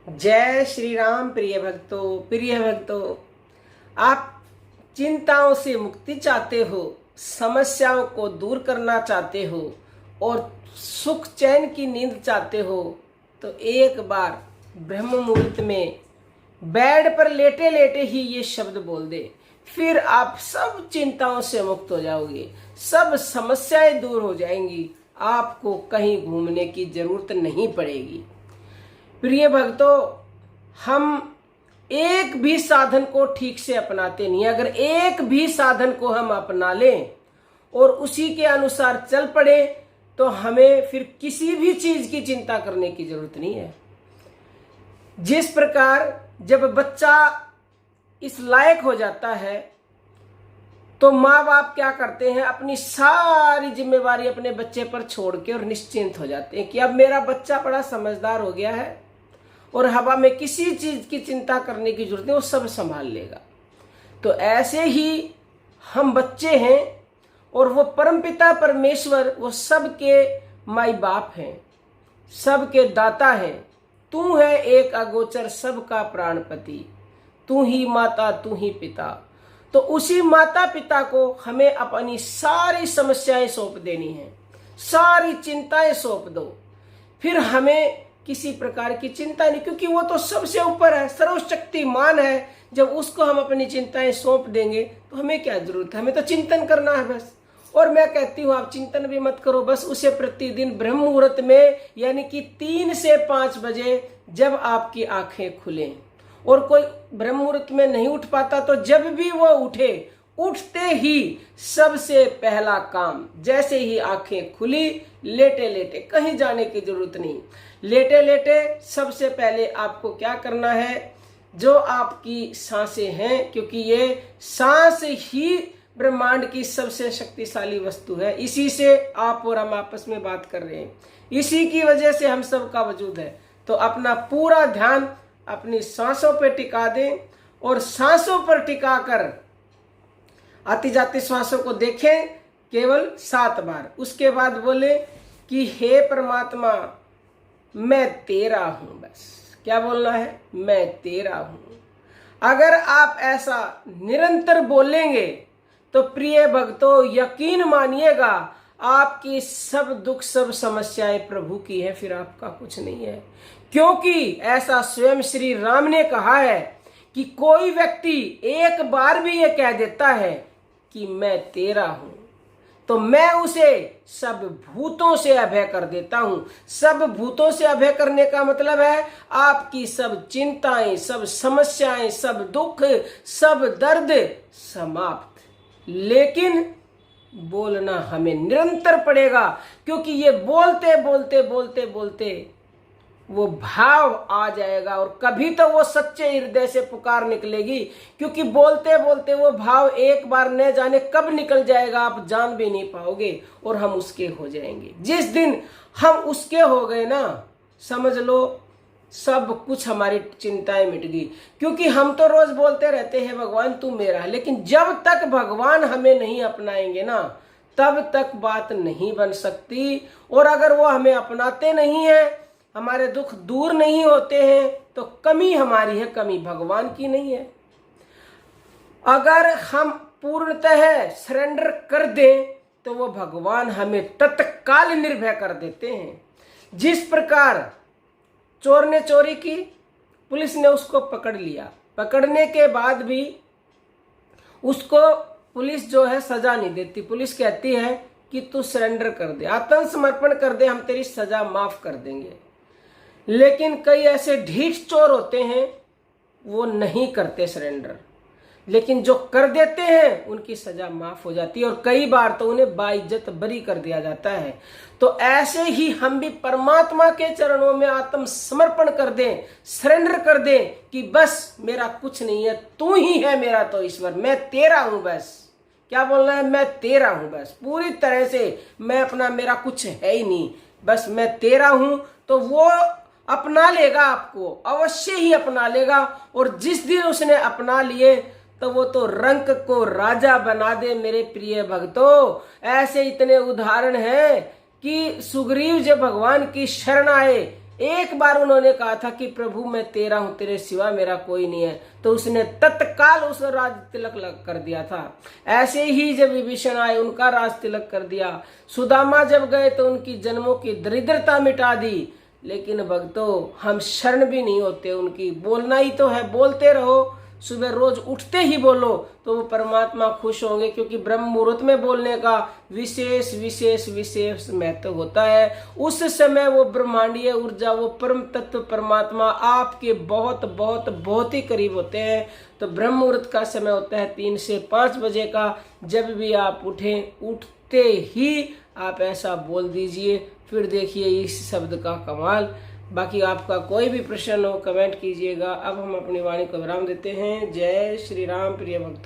जय श्री राम। प्रिय भक्तों, आप चिंताओं से मुक्ति चाहते हो, समस्याओं को दूर करना चाहते हो और सुख चैन की नींद चाहते हो तो एक बार ब्रह्म मुहूर्त में बेड पर लेटे लेटे ही ये शब्द बोल दे, फिर आप सब चिंताओं से मुक्त हो जाओगे, सब समस्याएं दूर हो जाएंगी, आपको कहीं घूमने की जरूरत नहीं पड़ेगी। प्रिय भक्तों, हम एक भी साधन को ठीक से अपनाते नहीं। अगर एक भी साधन को हम अपना लें और उसी के अनुसार चल पड़े तो हमें फिर किसी भी चीज की चिंता करने की जरूरत नहीं है। जिस प्रकार जब बच्चा इस लायक हो जाता है तो माँ बाप क्या करते हैं, अपनी सारी जिम्मेवारी अपने बच्चे पर छोड़ के और निश्चिंत हो जाते हैं कि अब मेरा बच्चा बड़ा समझदार हो गया है और हवा में किसी चीज की चिंता करने की जरूरत नहीं, वो सब संभाल लेगा। तो ऐसे ही हम बच्चे हैं और वो परमपिता परमेश्वर वो सबके माई बाप हैं, सबके दाता हैं। तू है एक अगोचर सबका प्राणपति, तू ही माता तू ही पिता। तो उसी माता पिता को हमें अपनी सारी समस्याएं सौंप देनी है, सारी चिंताएं सौंप दो, फिर हमें किसी प्रकार की चिंता नहीं, क्योंकि वो तो सबसे ऊपर है, सर्वशक्तिमान है। जब उसको हम अपनी चिंताएं सौंप देंगे तो हमें क्या जरूरत है, हमें तो चिंतन करना है बस। और मैं कहती हूँ आप चिंतन भी मत करो, बस उसे प्रतिदिन ब्रह्म मुहूर्त में यानी कि 3 से 5 बजे जब आपकी आंखें खुलें, और कोई ब्रह्म मुहूर्त में नहीं उठ पाता तो जब भी वो उठे, उठते ही सबसे पहला काम, जैसे ही आंखें खुली, लेटे लेटे, कहीं जाने की जरूरत नहीं, लेटे लेटे सबसे पहले आपको क्या करना है, जो आपकी सांसें हैं, क्योंकि ये सांस ही ब्रह्मांड की सबसे शक्तिशाली वस्तु है, इसी से आप और हम आपस में बात कर रहे हैं, इसी की वजह से हम सब का वजूद है। तो अपना पूरा ध्यान अपनी सांसों पर टिका दें और सांसों पर टिका कर आती जाती श्वासों को देखें केवल 7 बार। उसके बाद बोले कि हे परमात्मा मैं तेरा हूं। बस क्या बोलना है, मैं तेरा हूं। अगर आप ऐसा निरंतर बोलेंगे तो प्रिय भक्तों यकीन मानिएगा आपकी सब दुख सब समस्याएं प्रभु की है, फिर आपका कुछ नहीं है। क्योंकि ऐसा स्वयं श्री राम ने कहा है कि कोई व्यक्ति एक बार भी ये कह देता है कि मैं तेरा हूं तो मैं उसे सब भूतों से अभय कर देता हूं। सब भूतों से अभय करने का मतलब है आपकी सब चिंताएं, सब समस्याएं, सब दुख, सब दर्द समाप्त। लेकिन बोलना हमें निरंतर पड़ेगा, क्योंकि ये बोलते बोलते बोलते बोलते वो भाव आ जाएगा और कभी तो वो सच्चे हृदय से पुकार निकलेगी, क्योंकि बोलते बोलते वो भाव एक बार न जाने कब निकल जाएगा, आप जान भी नहीं पाओगे और हम उसके हो जाएंगे। जिस दिन हम उसके हो गए ना, समझ लो सब कुछ हमारी चिंताएं मिट गई। क्योंकि हम तो रोज बोलते रहते हैं भगवान तू मेरा है, लेकिन जब तक भगवान हमें नहीं अपनाएंगे ना तब तक बात नहीं बन सकती। और अगर वो हमें अपनाते नहीं है, हमारे दुख दूर नहीं होते हैं, तो कमी हमारी है, कमी भगवान की नहीं है। अगर हम पूर्णतः सरेंडर कर दें तो वो भगवान हमें तत्काल निर्भय कर देते हैं। जिस प्रकार चोर ने चोरी की, पुलिस ने उसको पकड़ लिया, पकड़ने के बाद भी उसको पुलिस जो है सजा नहीं देती। पुलिस कहती है कि तू सरेंडर कर दे, आत्मसमर्पण कर दे, हम तेरी सजा माफ कर देंगे। लेकिन कई ऐसे ढीठ चोर होते हैं वो नहीं करते सरेंडर, लेकिन जो कर देते हैं उनकी सजा माफ हो जाती है और कई बार तो उन्हें बाइज्जत बरी कर दिया जाता है। तो ऐसे ही हम भी परमात्मा के चरणों में आत्मसमर्पण कर दें, सरेंडर कर दें कि बस मेरा कुछ नहीं है, तू ही है मेरा तो ईश्वर, मैं तेरा हूं। बस क्या बोलना है, मैं तेरा हूं, बस पूरी तरह से मैं अपना, मेरा कुछ है ही नहीं, बस मैं तेरा हूं। तो वो अपना लेगा, आपको अवश्य ही अपना लेगा। और जिस दिन उसने अपना लिए तो वो तो रंक को राजा बना दे। मेरे प्रिय भक्तों, ऐसे इतने उदाहरण हैं कि सुग्रीव जब भगवान की शरण आए एक बार उन्होंने कहा था कि प्रभु मैं तेरा हूं, तेरे सिवा मेरा कोई नहीं है, तो उसने तत्काल उस राज तिलक कर दिया था। ऐसे ही जब विभीषण आए उनका राज तिलक कर दिया। सुदामा जब गए तो उनकी जन्मों की दरिद्रता मिटा दी। लेकिन भक्तों हम शरण भी नहीं होते उनकी, बोलना ही तो है, बोलते रहो, सुबह रोज उठते ही बोलो तो वो परमात्मा खुश होंगे, क्योंकि ब्रह्म मुहूर्त में बोलने का विशेष विशेष विशेष महत्व होता है। उस समय वो ब्रह्मांडीय ऊर्जा, वो परम तत्व परमात्मा आपके बहुत बहुत बहुत ही करीब होते हैं। तो ब्रह्म मुहूर्त का समय होता है 3 से 5 बजे का। जब भी आप उठें, उठते ही आप ऐसा बोल दीजिए, फिर देखिए इस शब्द का कमाल। बाकी आपका कोई भी प्रश्न हो कमेंट कीजिएगा। अब हम अपनी वाणी को विराम देते हैं। जय श्री राम प्रिय भक्तों।